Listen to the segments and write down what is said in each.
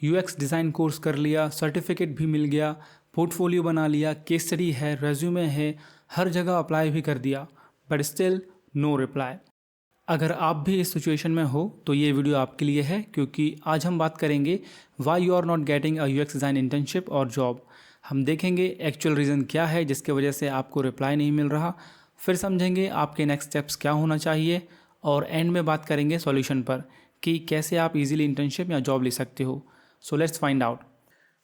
UX design course कर लिया, certificate भी मिल गया, पोर्टफोलियो बना लिया, केस स्टडी है, रेज्यूमे है, हर जगह अप्लाई भी कर दिया, बट स्टिल नो रिप्लाई। अगर आप भी इस सिचुएशन में हो तो ये वीडियो आपके लिए है, क्योंकि आज हम बात करेंगे why you are not getting a UX design internship और जॉब। हम देखेंगे एक्चुअल रीज़न क्या है जिसके वजह से आपको रिप्लाई नहीं मिल रहा, फिर समझेंगे आपके नेक्स्ट स्टेप्स क्या होना चाहिए, और एंड में बात करेंगे सॉल्यूशन पर कि कैसे आप इजीली इंटर्नशिप या जॉब ले सकते हो। So let's find out.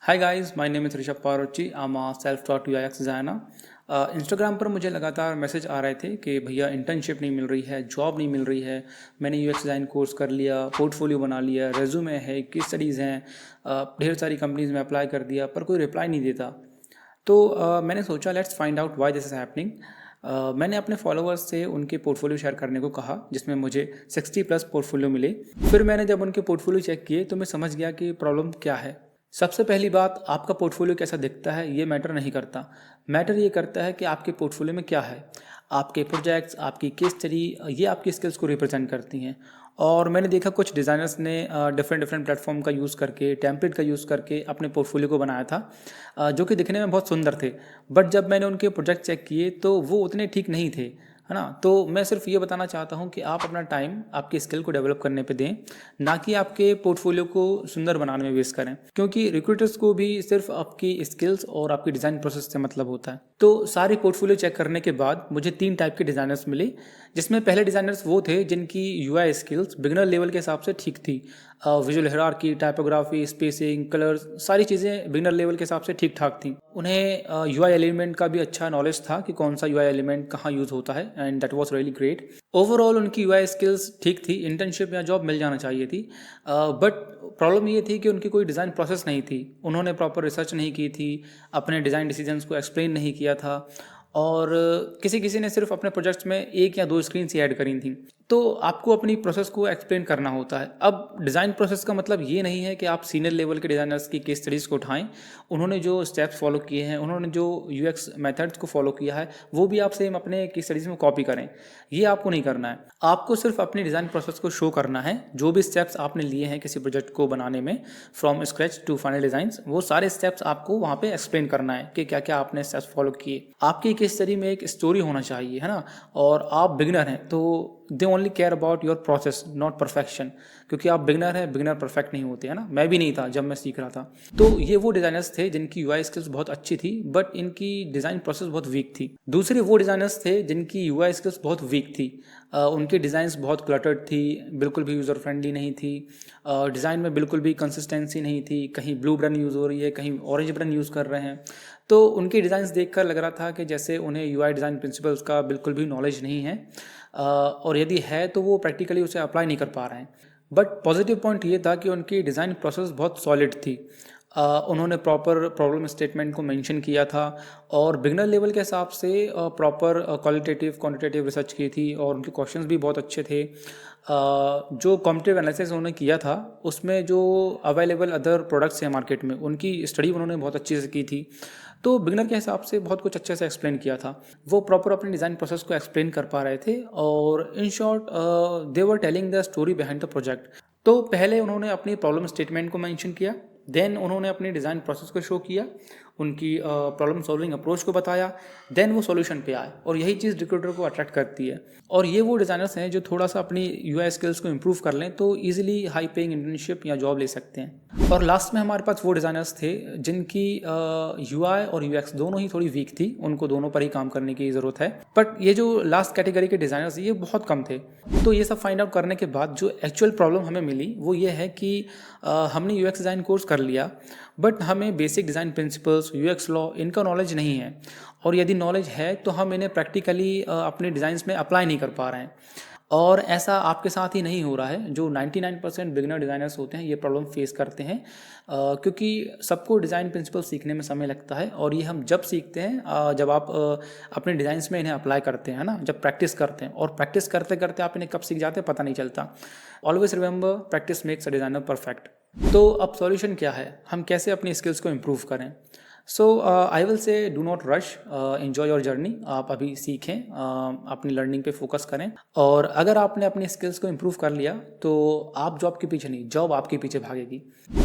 Hi guys, my name is Rishabh Parochi, I am a self taught UX designer. Instagram पर मुझे लगातार मैसेज आ रहे थे कि भैया इंटर्नशिप नहीं मिल रही है, जॉब नहीं मिल रही है, मैंने यूएक्स डिज़ाइन कोर्स कर लिया, पोर्टफोलियो बना लिया, रेज्यूमे है, केस स्टडीज़ हैं, ढेर सारी कंपनीज़ में अप्लाई कर दिया पर कोई रिप्लाई नहीं देता। तो मैंने सोचा let's find out why this is happening. मैंने अपने फॉलोअर्स से उनके पोर्टफोलियो शेयर करने को कहा, जिसमें मुझे 60+ पोर्टफोलियो मिले। फिर मैंने जब उनके पोर्टफोलियो चेक किए तो मैं समझ गया कि प्रॉब्लम क्या है। सबसे पहली बात, आपका पोर्टफोलियो कैसा दिखता है ये मैटर नहीं करता। मैटर ये करता है कि आपके पोर्टफोलियो में क्या है। आपके प्रोजेक्ट्स, आपकी केस स्टडी, ये आपकी स्किल्स को रिप्रेजेंट करती हैं। और मैंने देखा कुछ डिज़ाइनर्स ने डिफरेंट डिफरेंट प्लेटफॉर्म का यूज़ करके, टेम्पलेट का यूज़ करके अपने पोर्टफोलियो को बनाया था, जो कि दिखने में बहुत सुंदर थे। बट जब मैंने उनके प्रोजेक्ट चेक किए तो वो उतने ठीक नहीं थे, है ना। तो मैं सिर्फ ये बताना चाहता हूँ कि आप अपना टाइम आपकी स्किल को डेवलप करने पे दें, ना कि आपके पोर्टफोलियो को सुंदर बनाने में वेस्ट करें, क्योंकि रिक्रूटर्स को भी सिर्फ आपकी स्किल्स और आपकी डिज़ाइन प्रोसेस से मतलब होता है। तो सारे पोर्टफोलियो चेक करने के बाद मुझे 3 टाइप के डिज़ाइनर्स मिले, जिसमें पहले डिज़ाइनर्स वो थे जिनकी यूआई स्किल्स बिगिनर लेवल के हिसाब से ठीक थी। Visual hierarchy, typography, spacing, colours, सारी चीज़ें बिगिनर लेवल के हिसाब से ठीक ठाक थी। उन्हें यूआई एलिमेंट का भी अच्छा नॉलेज था कि कौन सा यूआई एलिमेंट कहाँ यूज़ होता है, and that was really great. Overall उनकी यूआई स्किल्स ठीक थी, इंटर्नशिप या जॉब मिल जाना चाहिए थी। बट प्रॉब्लम ये थी कि उनकी कोई डिज़ाइन प्रोसेस नहीं थी, उन्होंने प्रॉपर रिसर्च नहीं की थी, अपने डिज़ाइन डिसीजंस को एक्सप्लेन नहीं किया था, और किसी किसी ने सिर्फ अपने प्रोजेक्ट्स में 1 या 2 स्क्रीन ही ऐड करी थी। तो आपको अपनी प्रोसेस को एक्सप्लेन करना होता है। अब डिज़ाइन प्रोसेस का मतलब ये नहीं है कि आप सीनियर लेवल के डिज़ाइनर्स की केस स्टडीज़ को उठाएं, उन्होंने जो स्टेप्स फॉलो किए हैं, उन्होंने जो यूएक्स मेथड्स को फॉलो किया है, वो भी आप सेम अपने केस स्टडीज़ में कॉपी करें। ये आपको नहीं करना है। आपको सिर्फ अपनी डिज़ाइन प्रोसेस को शो करना है। जो भी स्टेप्स आपने लिए हैं किसी प्रोजेक्ट को बनाने में, from scratch to final designs, वो सारे स्टेप्स आपको वहाँ पे एक्सप्लेन करना है कि क्या क्या आपने स्टेप्स फॉलो किए। आपकी केस स्टडी में एक स्टोरी होना चाहिए, है ना। और आप बिगिनर हैं तो they only care about your process, not perfection, क्योंकि आप बिगिनर हैं, बिगिनर परफेक्ट नहीं होते, है ना। मैं भी नहीं था जब मैं सीख रहा था। तो ये वो डिज़ाइनर्स थे जिनकी यूआई स्किल्स बहुत अच्छी थी, बट इनकी डिज़ाइन प्रोसेस बहुत वीक थी। दूसरे वो डिज़ाइनर्स थे जिनकी यूआई स्किल्स बहुत वीक थी, उनकी डिज़ाइंस बहुत क्लटर्ड थी, बिल्कुल भी यूज़र फ्रेंडली नहीं थी, डिज़ाइन में बिल्कुल भी कंसिस्टेंसी नहीं थी, कहीं ब्लू ब्रन यूज़ हो रही है, कहीं ऑरेंज ब्रन यूज़ कर रहे हैं। तो उनकी डिज़ाइंस देखकर लग रहा था कि जैसे उन्हें यूआई डिज़ाइन प्रिंसिपल्स का बिल्कुल भी नॉलेज नहीं है, और यदि है तो वो प्रैक्टिकली उसे अप्लाई नहीं कर पा रहे हैं। बट पॉजिटिव पॉइंट ये था कि उनकी डिज़ाइन प्रोसेस बहुत सॉलिड थी। उन्होंने प्रॉपर प्रॉब्लम स्टेटमेंट को मेंशन किया था, और बिगनर लेवल के हिसाब से प्रॉपर क्वालिटेटिव क्वांटिटेटिव रिसर्च की थी, और उनके क्वेश्चंस भी बहुत अच्छे थे। जो कॉम्पिटिटिव एनालिसिस उन्होंने किया था उसमें जो अवेलेबल अदर प्रोडक्ट्स हैं मार्केट में, उनकी स्टडी उन्होंने बहुत अच्छे से की थी। तो बिगनर के हिसाब से बहुत कुछ अच्छे से एक्सप्लेन किया था। वो प्रॉपर अपने डिज़ाइन प्रोसेस को एक्सप्लेन कर पा रहे थे, और in short they were telling the story behind the project. तो पहले उन्होंने अपनी प्रॉब्लम स्टेटमेंट को मेंशन किया, देन उन्होंने अपनी डिज़ाइन प्रोसेस को शो किया, उनकी प्रॉब्लम सॉल्विंग अप्रोच को बताया, देन वो सॉल्यूशन पे आए, और यही चीज़ रिक्रूटर को अट्रैक्ट करती है। और ये वो डिज़ाइनर्स हैं जो थोड़ा सा अपनी यूआई स्किल्स को इम्प्रूव कर लें तो ईजिली हाई पेइंग इंटर्नशिप या जॉब ले सकते हैं। और लास्ट में हमारे पास वो डिज़ाइनर्स थे जिनकी यूआई और यूएक्स दोनों ही थोड़ी वीक थी, उनको दोनों पर ही काम करने की ज़रूरत है। बट ये जो लास्ट कैटेगरी के डिज़ाइनर्स ये बहुत कम थे। तो ये सब फाइंड आउट करने के बाद जो एक्चुअल प्रॉब्लम हमें मिली वो ये है कि हमने यूएक्स डिज़ाइन कोर्स कर लिया, बट हमें basic design principles, UX law, इनका नॉलेज नहीं है, और यदि नॉलेज है तो हम इन्हें प्रैक्टिकली अपने डिज़ाइंस में अप्लाई नहीं कर पा रहे हैं। और ऐसा आपके साथ ही नहीं हो रहा है। जो 99% बिगिनर डिज़ाइनर्स होते हैं ये प्रॉब्लम फेस करते हैं, क्योंकि सबको डिज़ाइन प्रिंसिपल सीखने में समय लगता है, और ये हम जब सीखते हैं जब आप अपने डिज़ाइंस में इन्हें अप्लाई करते हैं, ना, जब प्रैक्टिस करते हैं। और प्रैक्टिस करते करते आप इन्हें कब सीख जाते हैं पता नहीं चलता। Always remember, practice makes a designer perfect. तो अब सॉल्यूशन क्या है, हम कैसे अपनी स्किल्स को इम्प्रूव करें। So I will say do not rush, enjoy your journey. आप अभी सीखें, अपनी लर्निंग पे फोकस करें, और अगर आपने अपनी स्किल्स को इम्प्रूव कर लिया तो आप जॉब के पीछे नहीं, जॉब आपके पीछे भागेगी।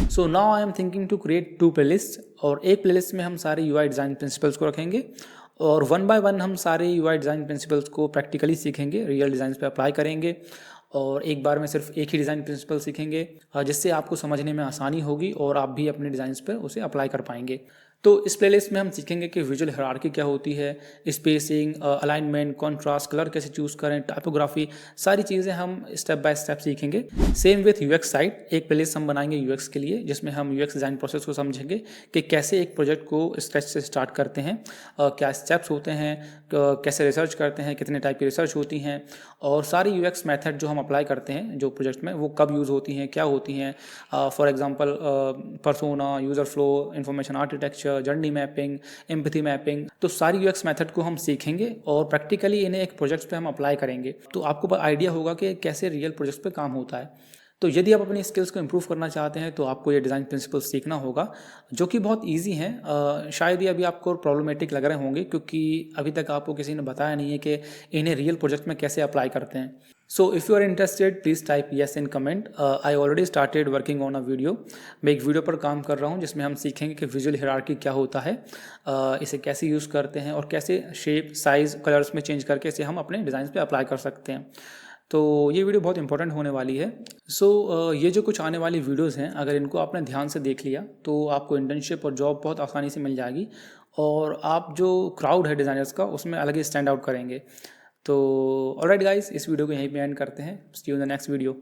So now I am thinking to create 2 playlist, और एक प्लेलिस्ट में हम सारे UI डिज़ाइन प्रिंसिपल्स को रखेंगे, और 1 बाय 1 हम सारे UI डिज़ाइन प्रिंसिपल्स को प्रैक्टिकली सीखेंगे, रियल डिज़ाइन पे अप्लाई करेंगे, और एक बार में सिर्फ एक ही डिज़ाइन प्रिंसिपल सीखेंगे, जिससे आपको समझने में आसानी होगी और आप भी अपने डिज़ाइंस पर उसे अप्लाई कर पाएंगे। तो इस प्लेलिस्ट में हम सीखेंगे कि विजुअल हायरार्की क्या होती है, स्पेसिंग, अलाइनमेंट, कॉन्ट्रास्ट, कलर कैसे चूज़ करें, टाइपोग्राफी, सारी चीज़ें हम स्टेप बाय स्टेप सीखेंगे। सेम विथ UX साइड, एक प्लेलिस्ट हम बनाएंगे UX के लिए, जिसमें हम UX डिज़ाइन प्रोसेस को समझेंगे कि कैसे एक प्रोजेक्ट को स्क्रैच से स्टार्ट करते हैं, क्या स्टेप्स होते हैं, कैसे रिसर्च करते हैं, कितने टाइप की रिसर्च होती हैं, और सारी UX मेथड जो हम अप्लाई करते हैं जो प्रोजेक्ट में, वो कब यूज़ होती हैं, क्या होती हैं। For example persona, user flow, information architecture, journey mapping, empathy mapping, तो सारी UX मेथड को हम सीखेंगे और प्रैक्टिकली इन्हें एक प्रोजेक्ट पे हम अप्लाई करेंगे, तो आपको आइडिया होगा कि कैसे रियल प्रोजेक्ट पे काम होता है। तो यदि आप अपनी स्किल्स को इम्प्रूव करना चाहते हैं तो आपको ये डिज़ाइन प्रिंसिपल्स सीखना होगा, जो कि बहुत ईजी हैं। शायद ये अभी आपको प्रॉब्लमेटिक लग रहे होंगे, क्योंकि अभी तक आपको किसी ने बताया नहीं है कि इन्हें रियल प्रोजेक्ट में कैसे अप्लाई करते हैं। So if you are interested please type yes in comment. I already started working on a video. मैं एक वीडियो पर काम कर रहा हूँ जिसमें हम सीखेंगे कि विजुअल हायरार्की क्या होता है, इसे कैसे यूज़ करते हैं, और कैसे शेप, साइज़, कलर्स में चेंज करके इसे हम अपने डिज़ाइन पे अप्लाई कर सकते हैं। तो ये वीडियो बहुत इंपॉर्टेंट होने वाली है। सो ये जो कुछ आने वाली वीडियोस हैं, अगर इनको आपने ध्यान से देख लिया तो आपको इंटर्नशिप और जॉब बहुत आसानी से मिल जाएगी, और आप जो क्राउड है डिज़ाइनर्स का, उसमें अलग ही स्टैंड आउट करेंगे। तो ऑलराइट गाइस, इस वीडियो को यहीं पे एंड करते हैं। See you in the next video.